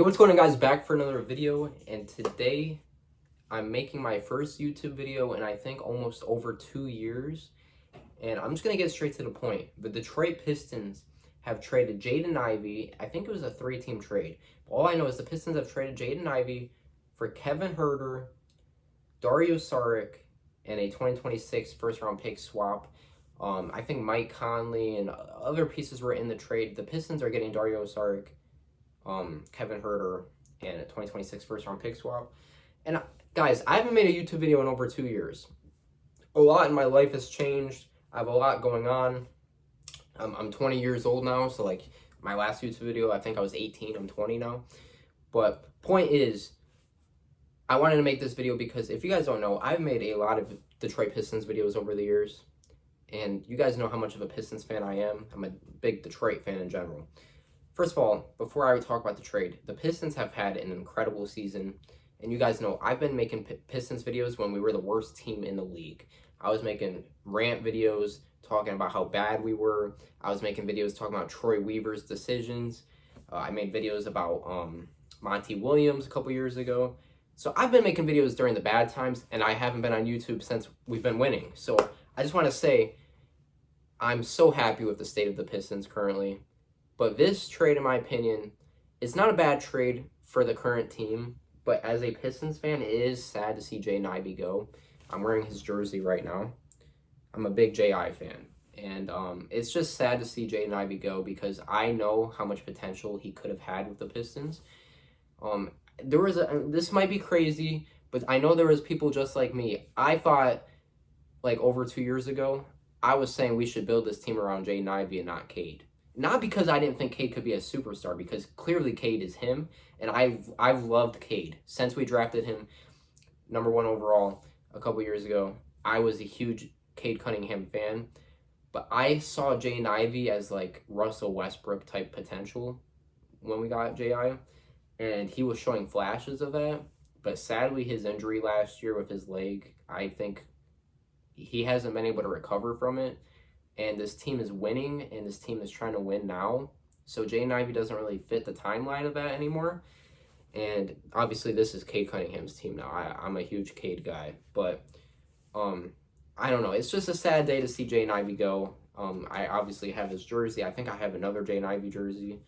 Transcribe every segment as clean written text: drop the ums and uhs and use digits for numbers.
Hey, what's going on, guys? Back for another video, and today I'm making my first YouTube video in I think almost over 2 years, and I'm just gonna get straight to the point. The Detroit Pistons have traded Jaden Ivey. I think it was a 3-team trade. All I know is the Pistons have traded Jaden Ivey for Kevin Huerter, Dario Saric, and a 2026 first-round pick swap. I think Mike Conley and other pieces were in the trade. The Pistons are getting Dario Saric, Kevin Huerter, and a 2026 first-round pick swap. And guys, I haven't made a YouTube video in over 2 years. A lot in my life has changed. I have a lot going on. I'm 20 years old now, so like my last YouTube video, I think I was 18. I'm 20 now. But point is, I wanted to make this video because if you guys don't know, I've made a lot of Detroit Pistons videos over the years. And you guys know how much of a Pistons fan I am. I'm a big Detroit fan in general. First of all, before I talk about the trade, the Pistons have had an incredible season. And you guys know, I've been making Pistons videos when we were the worst team in the league. I was making rant videos talking about how bad we were. I was making videos talking about Troy Weaver's decisions. I made videos about Monty Williams a couple years ago. So I've been making videos during the bad times, and I haven't been on YouTube since we've been winning. So I just want to say, I'm so happy with the state of the Pistons currently. But this trade, in my opinion, is not a bad trade for the current team. But as a Pistons fan, it is sad to see Jaden Ivey go. I'm wearing his jersey right now. I'm a big J.I. fan. And it's just sad to see Jaden Ivey go because I know how much potential he could have had with the Pistons. This might be crazy, but I know there was people just like me. I thought, like over 2 years ago, I was saying we should build this team around Jaden Ivey and not Cade. Not because I didn't think Cade could be a superstar, because clearly Cade is him, and I've loved Cade since we drafted him #1 overall a couple years ago. I was a huge Cade Cunningham fan, but I saw Jaden Ivey as like Russell Westbrook type potential when we got J.I., and he was showing flashes of that. But sadly, his injury last year with his leg, I think he hasn't been able to recover from it. And this team is winning, and this team is trying to win now. So Jaden Ivey doesn't really fit the timeline of that anymore. And obviously, this is Cade Cunningham's team now. I'm a huge Cade guy. But I don't know. It's just a sad day to see Jaden Ivey go. I obviously have his jersey. I think I have another Jaden Ivey jersey.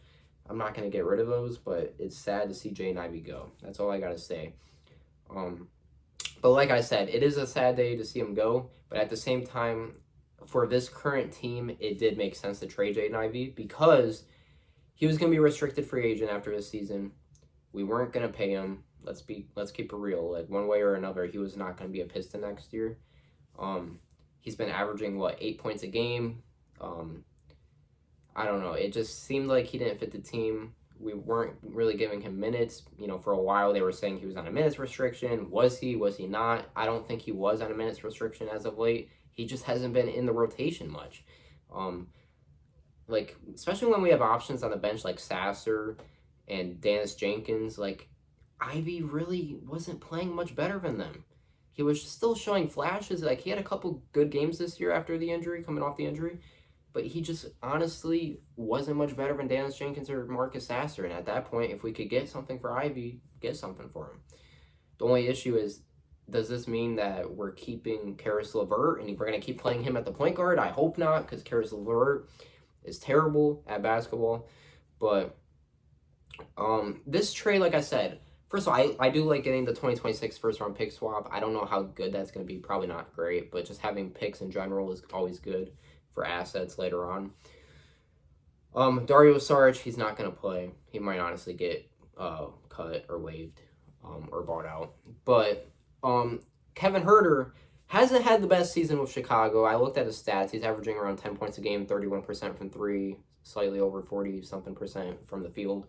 I'm not going to get rid of those, but it's sad to see Jaden Ivey go. That's all I got to say. But like I said, it is a sad day to see him go. But at the same time, for this current team, it did make sense to trade Jaden Ivey because he was going to be a restricted free agent after this season. We weren't going to pay him. Let's keep it real. Like, one way or another, he was not going to be a Piston next year. He's been averaging 8 points a game. I don't know. It just seemed like he didn't fit the team. We weren't really giving him minutes. You know, for a while they were saying he was on a minutes restriction. Was he? Was he not? I don't think he was on a minutes restriction as of late. He just hasn't been in the rotation much. Like, especially when we have options on the bench like Sasser and Dennis Jenkins, like, Ivey really wasn't playing much better than them. He was still showing flashes. Like, he had a couple good games this year after the injury, coming off the injury. But he just honestly wasn't much better than Dennis Jenkins or Marcus Sasser. And at that point, if we could get something for Ivey, get something for him. The only issue is, does this mean that we're keeping Caris LeVert and we're going to keep playing him at the point guard? I hope not, because Caris LeVert is terrible at basketball. But this trade, like I said, first of all, I do like getting the 2026 first-round pick swap. I don't know how good that's going to be. Probably not great, but just having picks in general is always good for assets later on. Dario Saric, he's not going to play. He might honestly get cut or waived or bought out. But Kevin Huerter hasn't had the best season with Chicago. I looked at his stats. He's averaging around 10 points a game, 31% from three, slightly over 40-something% from the field.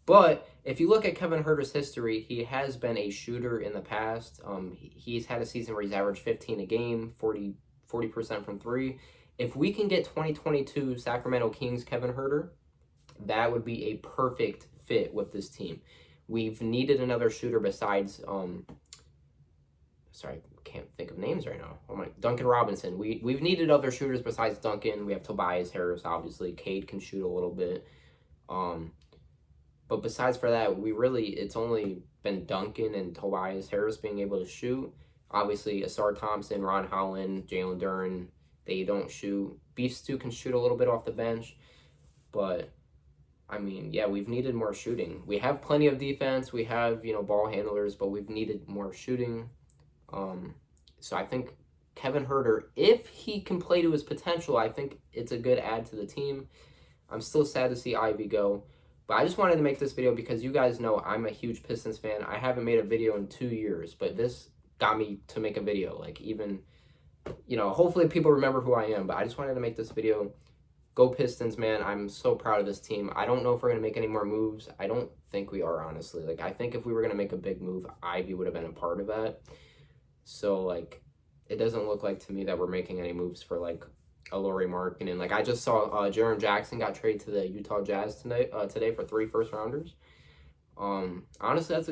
But if you look at Kevin Huerter's history, he has been a shooter in the past. He's had a season where he's averaged 15 a game, 40% from three. If we can get 2022 Sacramento Kings Kevin Huerter, that would be a perfect fit with this team. We've needed another shooter besides sorry, I can't think of names right now. Oh my, Duncan Robinson. We've needed other shooters besides Duncan. We have Tobias Harris, obviously. Cade can shoot a little bit. But besides for that, it's only been Duncan and Tobias Harris being able to shoot. Obviously, Asar Thompson, Ron Holland, Jalen Duren, they don't shoot. Beef Stew can shoot a little bit off the bench, but I mean, yeah, we've needed more shooting. We have plenty of defense. We have, ball handlers, but we've needed more shooting. So I think Kevin Huerter, if he can play to his potential, I think it's a good add to the team. I'm still sad to see Ivey go. But I just wanted to make this video because you guys know I'm a huge Pistons fan. I haven't made a video in 2 years, but this got me to make a video. Like, even, hopefully people remember who I am. But I just wanted to make this video. Go Pistons, man. I'm so proud of this team. I don't know if we're going to make any more moves. I don't think we are, honestly. Like, I think if we were going to make a big move, Ivey would have been a part of that. So, like, it doesn't look like to me that we're making any moves for, like, a Lauri Markkanen. Like, I just saw Jaren Jackson got traded to the Utah Jazz today for 3 first-rounders. Honestly, that's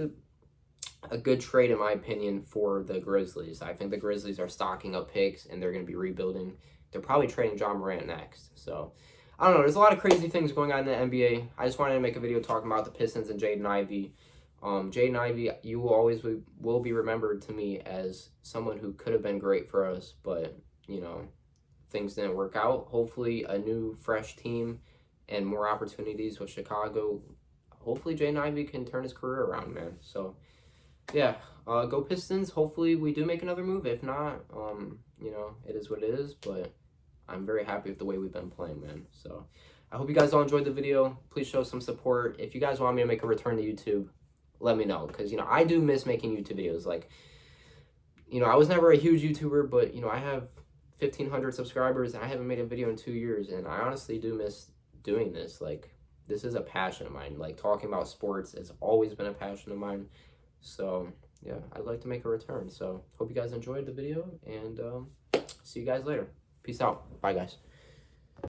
a good trade, in my opinion, for the Grizzlies. I think the Grizzlies are stocking up picks, and they're going to be rebuilding. They're probably trading John Morant next. So, I don't know. There's a lot of crazy things going on in the NBA. I just wanted to make a video talking about the Pistons and Jaden Ivey. Jaden Ivey, you will always will be remembered to me as someone who could have been great for us, but, things didn't work out. Hopefully, a new, fresh team and more opportunities with Chicago. Hopefully, Jaden Ivey can turn his career around, man. So, yeah, go Pistons. Hopefully, we do make another move. If not, it is what it is, but I'm very happy with the way we've been playing, man. So, I hope you guys all enjoyed the video. Please show some support. If you guys want me to make a return to YouTube, let me know, because, I do miss making YouTube videos. Like, I was never a huge YouTuber, but, I have 1,500 subscribers, and I haven't made a video in 2 years, and I honestly do miss doing this. Like, this is a passion of mine. Like, talking about sports has always been a passion of mine. So, yeah, I'd like to make a return. So, hope you guys enjoyed the video, and see you guys later. Peace out. Bye, guys.